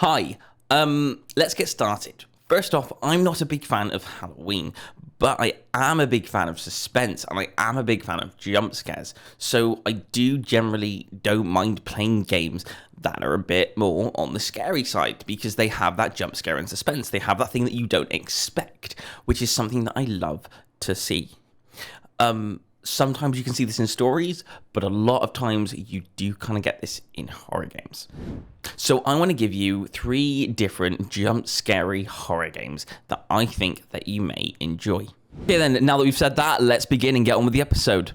Hi, let's get started. First off, I'm not a big fan of Halloween, but I am a big fan of suspense, and I am a big fan of jump scares. So I do generally don't mind playing games that are a bit more on the scary side, because they have that jump scare and suspense. They have that thing that you don't expect, which is something that I love to see. Sometimes you can see this in stories, but a lot of times you do kind of get this in horror games. So I want to give you 3 different jump scary horror games that I think that you may enjoy. Okay then, now that we've said that, let's begin and get on with the episode.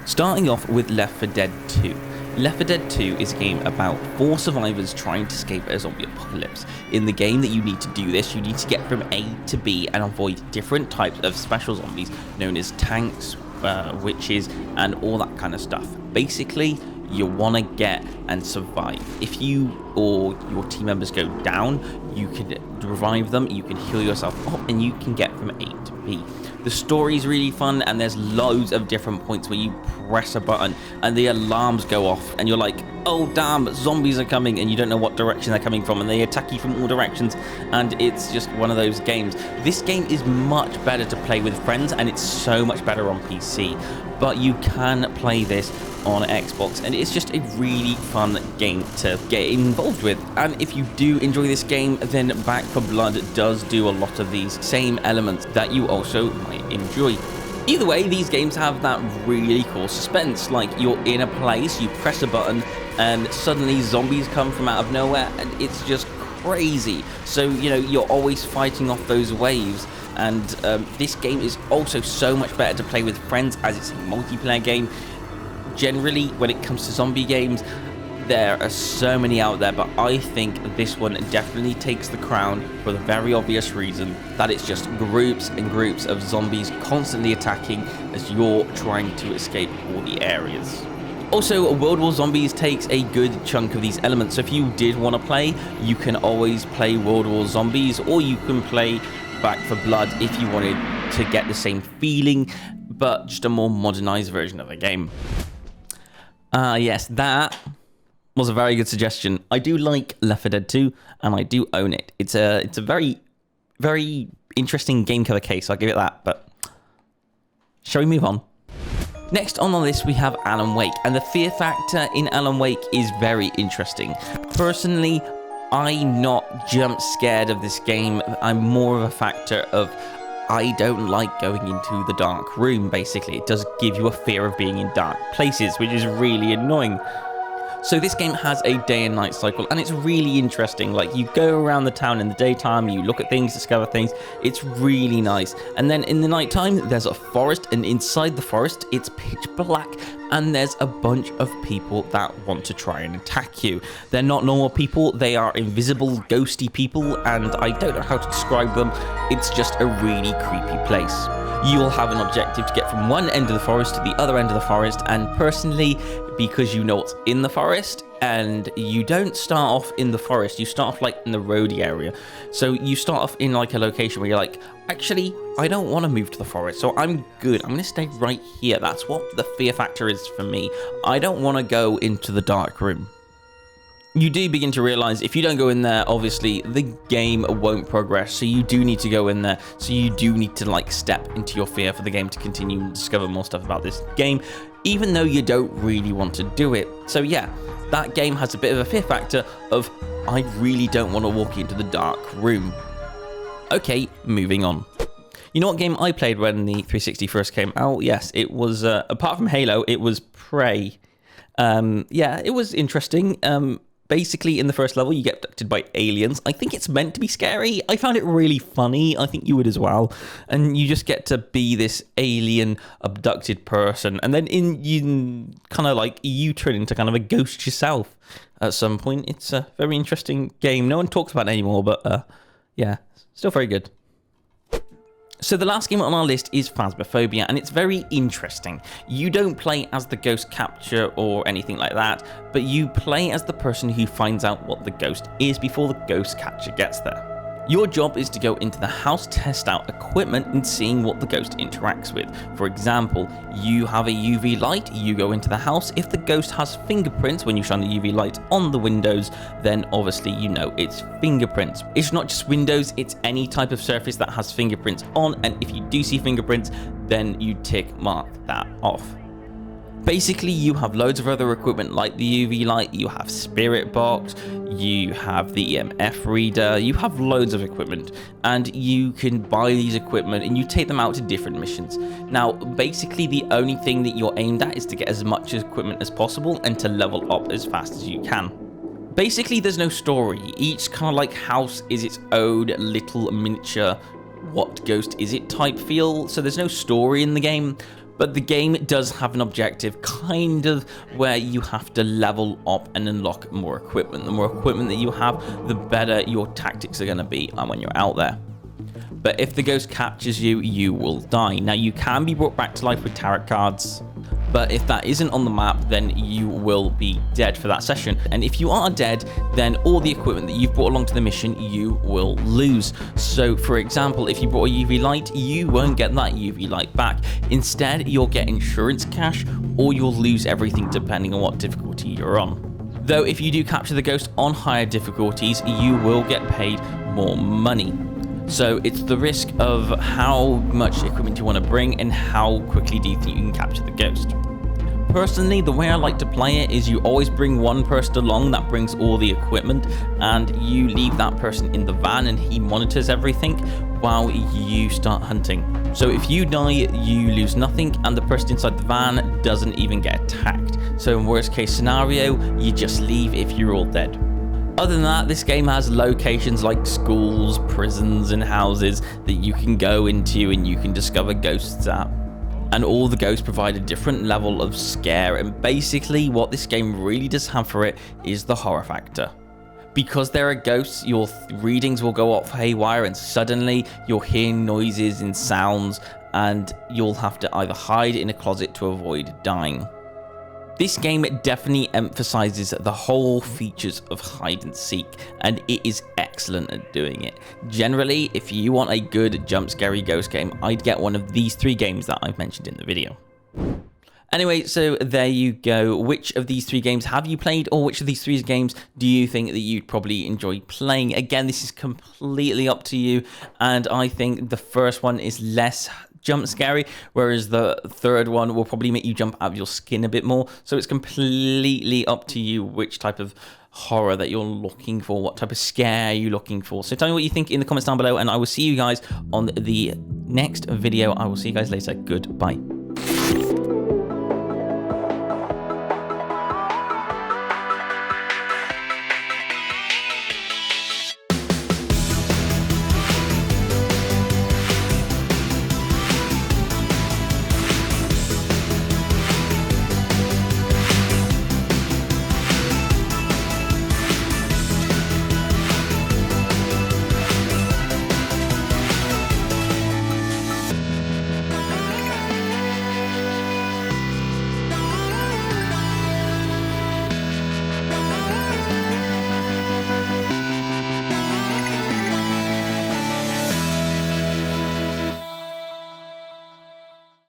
Starting off with Left 4 Dead 2. Left 4 Dead 2 is a game about 4 survivors trying to escape a zombie apocalypse. In the game that you need to do this, you need to get from A to B and avoid different types of special zombies known as tanks, witches, and all that kind of stuff. Basically, you want to get and survive. If you or your team members go down, you can revive them, you can heal yourself up, and you can get from A to B. The story's really fun, and there's loads of different points where you press a button and the alarms go off and you're like, oh damn, zombies are coming, and you don't know what direction they're coming from, and they attack you from all directions, and it's just one of those games. This game is much better to play with friends, and it's so much better on PC, but you can play this on Xbox, and it's just a really fun game to get involved with. And if you do enjoy this game, then Back 4 Blood does do a lot of these same elements that you also might enjoy. Either way, these games have that really cool suspense, like you're in a place, you press a button, and suddenly zombies come from out of nowhere, and it's just crazy. So, you're always fighting off those waves. And this game is also so much better to play with friends, as it's a multiplayer game. Generally, when it comes to zombie games, there are so many out there, but I think this one definitely takes the crown for the very obvious reason that it's just groups and groups of zombies constantly attacking as you're trying to escape all the areas. Also, World War Zombies takes a good chunk of these elements, so if you did want to play, you can always play World War Zombies, or you can play Back 4 Blood if you wanted to get the same feeling, but just a more modernized version of the game. Yes, that was a very good suggestion. I do like Left 4 Dead 2, and I do own it. It's a very, very interesting game cover case, I'll give it that, but shall we move on? Next on the list, we have Alan Wake, and the fear factor in Alan Wake is very interesting. Personally, I'm not jump scared of this game. I'm more of a factor of I don't like going into the dark room, basically. It does give you a fear of being in dark places, which is really annoying. So this game has a day and night cycle, and it's really interesting. Like, you go around the town in the daytime, you look at things, discover things. It's really nice. And then in the nighttime, there's a forest, and inside the forest, it's pitch black, and there's a bunch of people that want to try and attack you. They're not normal people, they are invisible, ghosty people, and I don't know how to describe them. It's just a really creepy place. You will have an objective to get from one end of the forest to the other end of the forest, and personally, because you know what's in the forest, and you don't start off in the forest, you start off like in the roady area. So you start off in like a location where you're like, actually, I don't want to move to the forest, so I'm good. I'm going to stay right here. That's what the fear factor is for me. I don't want to go into the dark room. You do begin to realize if you don't go in there, obviously the game won't progress, so you do need to go in there. So you do need to like step into your fear for the game to continue and discover more stuff about this game, even though you don't really want to do it. So yeah, that game has a bit of a fear factor of I really don't want to walk into the dark room. Okay, moving on. You know what game I played when the 360 first came out? Yes, it was, apart from Halo, it was Prey. Yeah, it was interesting. Basically, in the first level, you get abducted by aliens. I think it's meant to be scary. I found it really funny. I think you would as well. And you just get to be this alien abducted person. And then you kind of like U-turn into kind of a ghost yourself at some point. It's a very interesting game. No one talks about it anymore, but yeah, still very good. So the last game on our list is Phasmophobia, and it's very interesting. You don't play as the ghost capture or anything like that, but you play as the person who finds out what the ghost is before the ghost catcher gets there. Your job is to go into the house, test out equipment, and seeing what the ghost interacts with. For example, you have a UV light, you go into the house. If the ghost has fingerprints when you shine the UV light on the windows, then obviously you know it's fingerprints. It's not just windows, it's any type of surface that has fingerprints on, and if you do see fingerprints, then you tick mark that off. Basically, you have loads of other equipment like the UV light, you have spirit box, you have the EMF reader, you have loads of equipment, and you can buy these equipment and you take them out to different missions. Now, basically the only thing that you're aimed at is to get as much equipment as possible and to level up as fast as you can. Basically, there's no story. Each kind of like house is its own little miniature what ghost is it type feel, so there's no story in the game. But the game does have an objective, kind of, where you have to level up and unlock more equipment. The more equipment that you have, the better your tactics are going to be when you're out there. But if the ghost captures you, you will die. Now, you can be brought back to life with tarot cards, but if that isn't on the map, then you will be dead for that session. And if you are dead, then all the equipment that you've brought along to the mission, you will lose. So, for example, if you brought a UV light, you won't get that UV light back. Instead, you'll get insurance cash, or you'll lose everything depending on what difficulty you're on. Though, if you do capture the ghost on higher difficulties, you will get paid more money. So it's the risk of how much equipment you want to bring and how quickly do you think you can capture the ghost. Personally, the way I like to play it is you always bring one person along that brings all the equipment, and you leave that person in the van and he monitors everything while you start hunting. So if you die, you lose nothing, and the person inside the van doesn't even get attacked. So in worst case scenario, you just leave if you're all dead. Other than that, this game has locations like schools, prisons, and houses that you can go into and you can discover ghosts at. And all the ghosts provide a different level of scare, and basically what this game really does have for it is the horror factor. Because there are ghosts, your readings will go off haywire and suddenly you'll hear noises and sounds, and you'll have to either hide in a closet to avoid dying. This game definitely emphasizes the whole features of hide and seek, and it is excellent at doing it. Generally, if you want a good jump scary ghost game, I'd get one of these 3 games that I've mentioned in the video. Anyway, so there you go. Which of these 3 games have you played, or which of these 3 games do you think that you'd probably enjoy playing? Again, this is completely up to you, and I think the first one is less jump scary, whereas the third one will probably make you jump out of your skin a bit more. So it's completely up to you which type of horror that you're looking for, what type of scare you're looking for. So tell me what you think in the comments down below, and I will see you guys on the next video. I will see you guys later. Goodbye.